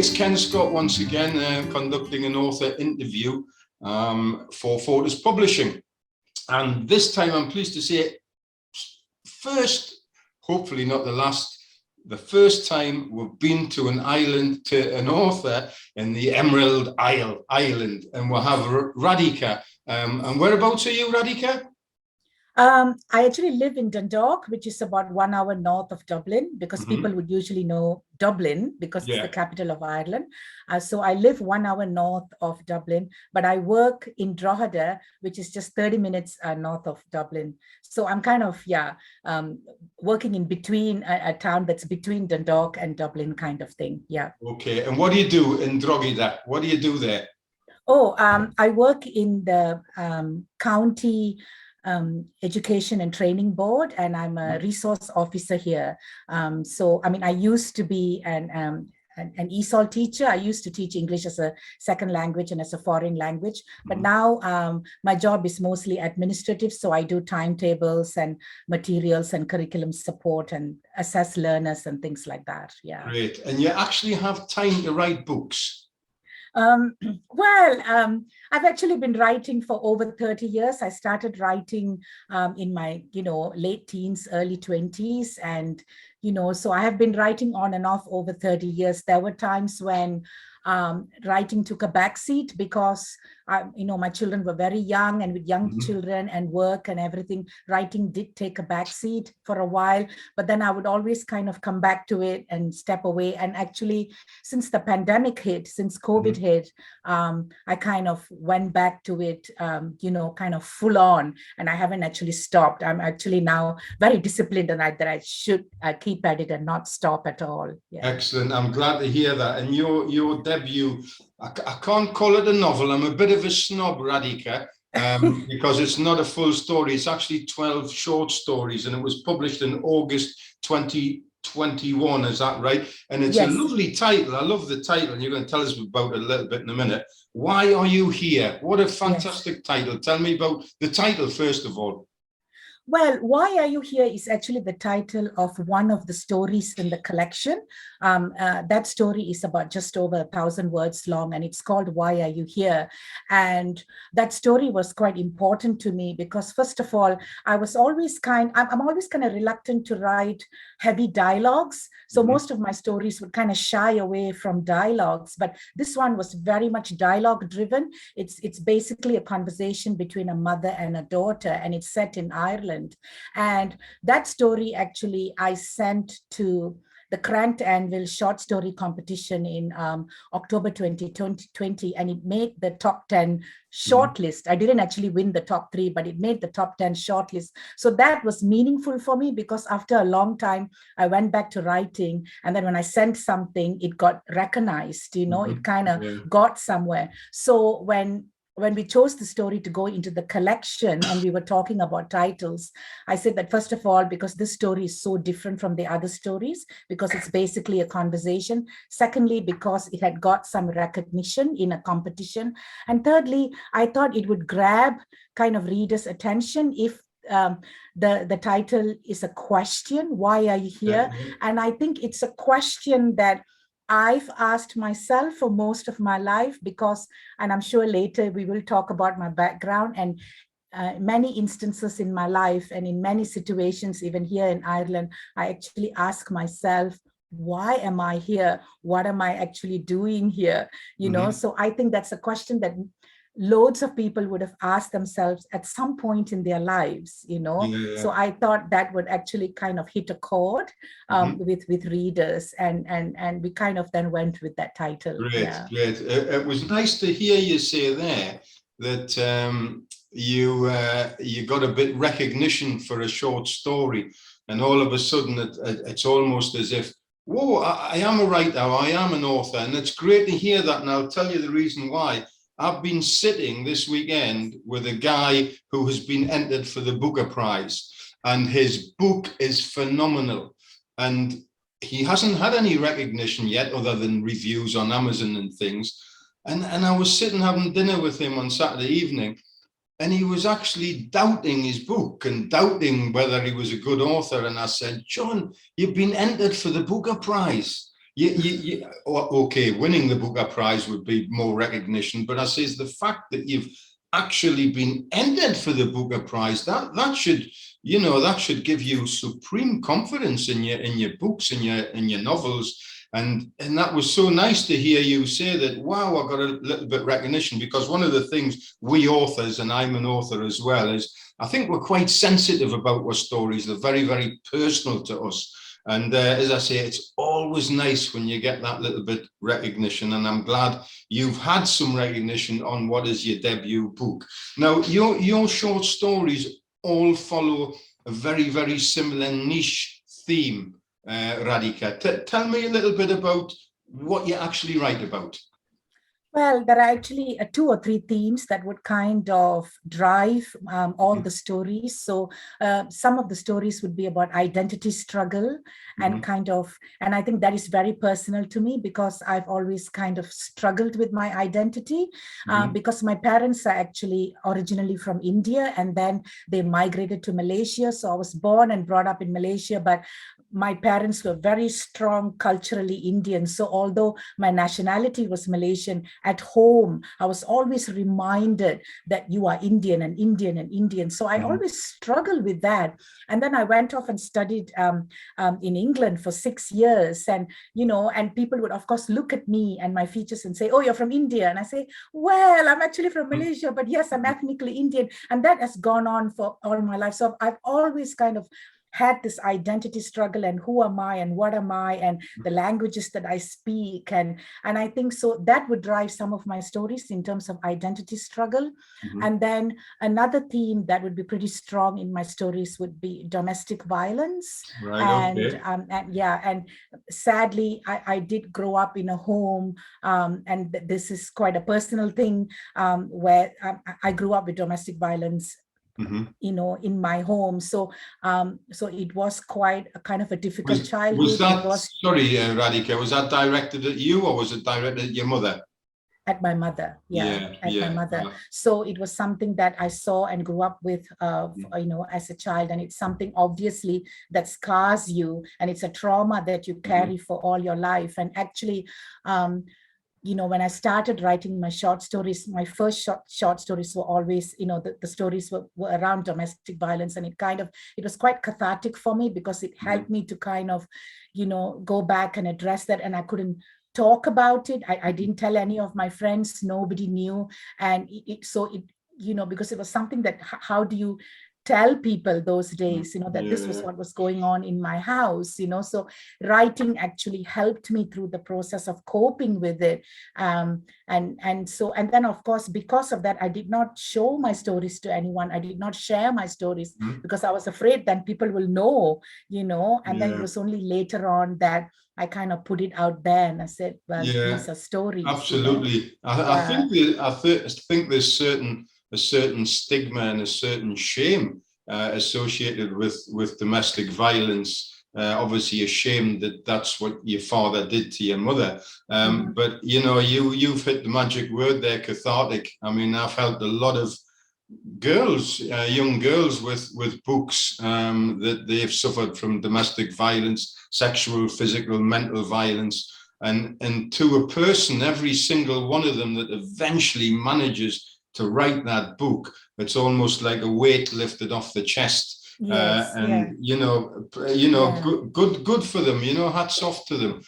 it's Ken Scott once again conducting an author interview for Fortis Publishing. And this time I'm pleased to say, first, hopefully not the last, the first time we've been to an island, to an author in the Emerald Island, and we'll have Radhika. And whereabouts are you, Radhika? I actually live in Dundalk, which is about 1 hour north of Dublin, because people would usually know Dublin because it's the capital of Ireland. So I live 1 hour north of Dublin, but I work in Drogheda, which is just 30 minutes north of Dublin. So I'm kind of, working in between a town that's between Dundalk and Dublin kind of thing. Yeah. Okay. And what do you do in Drogheda? What do you do there? Oh, I work in the county education and training board, and I'm a resource officer here. So I mean, I used to be an ESOL teacher. I used to teach English as a second language and as a foreign language, but now my job is mostly administrative. So I do timetables and materials and curriculum support and assess learners and things like that. Yeah. Great. And you actually have time to write books? I've actually been writing for over 30 years. I started writing in my, late teens, early 20s. And, so I have been writing on and off over 30 years. There were times when writing took a backseat because, my children were very young, and with young children and work and everything, writing did take a backseat for a while. But then I would always kind of come back to it and step away. And actually, since the pandemic hit, since COVID hit, I kind of went back to it, kind of full on, and I haven't actually stopped. I'm actually now very disciplined, and that I should keep at it and not stop at all. Yeah. Excellent. I'm glad to hear that. And your debut, I can't call it a novel. I'm a bit of a snob, Radhika, because it's not a full story. It's actually 12 short stories, and it was published in August 2021. Is that right? And it's a lovely title. I love the title, and you're going to tell us about it a little bit in a minute. Why Are You Here? What a fantastic title. Tell me about the title, first of all. Well, Why Are You Here is actually the title of one of the stories in the collection. That story is about just over 1,000 words long, and it's called Why Are You Here? And that story was quite important to me because, first of all, I'm always kind of reluctant to write heavy dialogues. So most of my stories would kind of shy away from dialogues, but this one was very much dialogue driven. It's basically a conversation between a mother and a daughter, and it's set in Ireland. And that story actually I sent to the Cranked Anvil short story competition in October 2020, and it made the top 10 shortlist. I didn't actually win the top 3, but it made the top 10 shortlist. So that was meaningful for me because after a long time, I went back to writing. And then when I sent something, it got recognized, it kind of got somewhere. So when we chose the story to go into the collection and we were talking about titles, I said that, first of all, because this story is so different from the other stories, because it's basically a conversation. Secondly, because it had got some recognition in a competition. And thirdly, I thought it would grab kind of readers' attention if the title is a question, why are you here? And I think it's a question that I've asked myself for most of my life because, and I'm sure later we will talk about my background and many instances in my life and in many situations, even here in Ireland, I actually ask myself, why am I here? What am I actually doing here? So I think that's a question that loads of people would have asked themselves at some point in their lives, So I thought that would actually kind of hit a chord with readers, and we kind of then went with that title. Great. It was nice to hear you say there that you got a bit recognition for a short story, and all of a sudden it's almost as if, whoa, I am a writer, I am an author, and it's great to hear that. And I'll tell you the reason why. I've been sitting this weekend with a guy who has been entered for the Booker Prize, and his book is phenomenal. And he hasn't had any recognition yet other than reviews on Amazon and things. And I was sitting having dinner with him on Saturday evening, and he was actually doubting his book and doubting whether he was a good author. And I said, John, you've been entered for the Booker Prize. Okay, winning the Booker Prize would be more recognition, but I says the fact that you've actually been entered for the Booker Prize, that should, that should give you supreme confidence in your books, in your novels. And that was so nice to hear you say that, wow, I got a little bit of recognition, because one of the things we authors, and I'm an author as well, is I think we're quite sensitive about our stories. They're very, very personal to us. And as I say, it's always nice when you get that little bit recognition. And I'm glad you've had some recognition on what is your debut book. Now, your short stories all follow a very, very similar niche theme, Radhika. Tell me a little bit about what you actually write about. Well, there are actually two or three themes that would kind of drive all the stories. So some of the stories would be about identity struggle and and I think that is very personal to me, because I've always kind of struggled with my identity because my parents are actually originally from India, and then they migrated to Malaysia. So I was born and brought up in Malaysia, but my parents were very strong culturally Indian. So although my nationality was Malaysian, at home, I was always reminded that you are Indian and Indian and Indian. So I always struggled with that. And then I went off and studied in England for 6 years. And, and people would, of course, look at me and my features and say, oh, you're from India. And I say, well, I'm actually from Malaysia, but yes, I'm ethnically Indian. And that has gone on for all my life. So I've always kind of had this identity struggle, and who am I and what am I, and the languages that I speak. And I think so that would drive some of my stories in terms of identity struggle. And then another theme that would be pretty strong in my stories would be domestic violence. Right, and sadly, I did grow up in a home, and this is quite a personal thing, where I grew up with domestic violence in my home. So it was quite a kind of a difficult childhood. Sorry, Radhika, was that directed at you, or was it directed at your mother? At my mother, my mother. So it was something that I saw and grew up with, as a child, and it's something obviously that scars you, and it's a trauma that you carry for all your life. And actually, when I started writing my short stories, my first short stories were always, the stories were around domestic violence. And it was quite cathartic for me, because it helped me to kind of, go back and address that. And I couldn't talk about it. I didn't tell any of my friends, nobody knew. And because it was something that, how do you tell people those days, that this was what was going on in my house, so writing actually helped me through the process of coping with it. And then, of course, because of that, I did not show my stories to anyone. I did not share my stories because I was afraid that people will know, and then it was only later on that I kind of put it out there and I said, well, these are stories. Absolutely. I think there's a certain stigma and a certain shame associated with domestic violence. Obviously, a shame that that's what your father did to your mother. But you've hit the magic word there, cathartic. I mean, I've helped a lot of girls, young girls with books that they've suffered from domestic violence, sexual, physical, mental violence. And to a person, every single one of them that eventually manages to write that book, it's almost like a weight lifted off the chest. Good for them, hats off to them.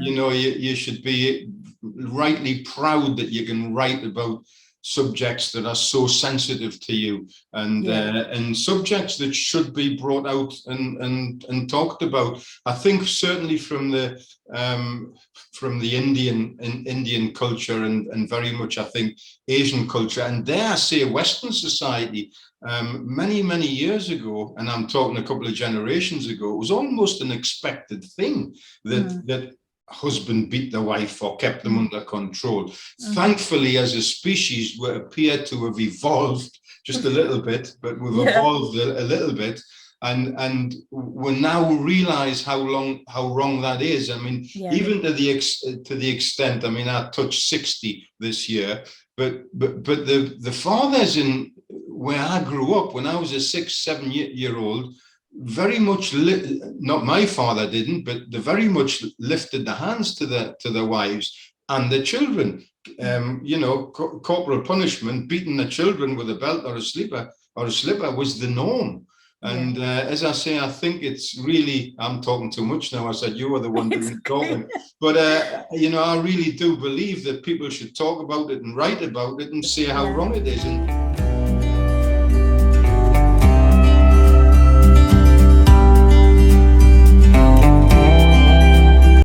You should be rightly proud that you can write about subjects that are so sensitive to you, and subjects that should be brought out and talked about. I think certainly from the Indian culture, and very much I think Asian culture, and dare I say Western society, many years ago, and I'm talking a couple of generations ago, it was almost an expected thing that husband beat the wife or kept them under control. Thankfully, as a species, we appear to have evolved just a little bit, but we've evolved a little bit, and we now realize how wrong that is. I mean, even to the extent, I mean, I touched 60 this year, but the fathers in where I grew up, when I was a 6-7 year old, very much, not my father didn't, but they very much lifted the hands to the wives and the children. You know, corporal punishment, beating the children with a belt or a slipper was the norm. And as I say, I think it's really, I'm talking too much now. I said you were the one doing talking. But, you know, I really do believe that people should talk about it and write about it and say how wrong it is. And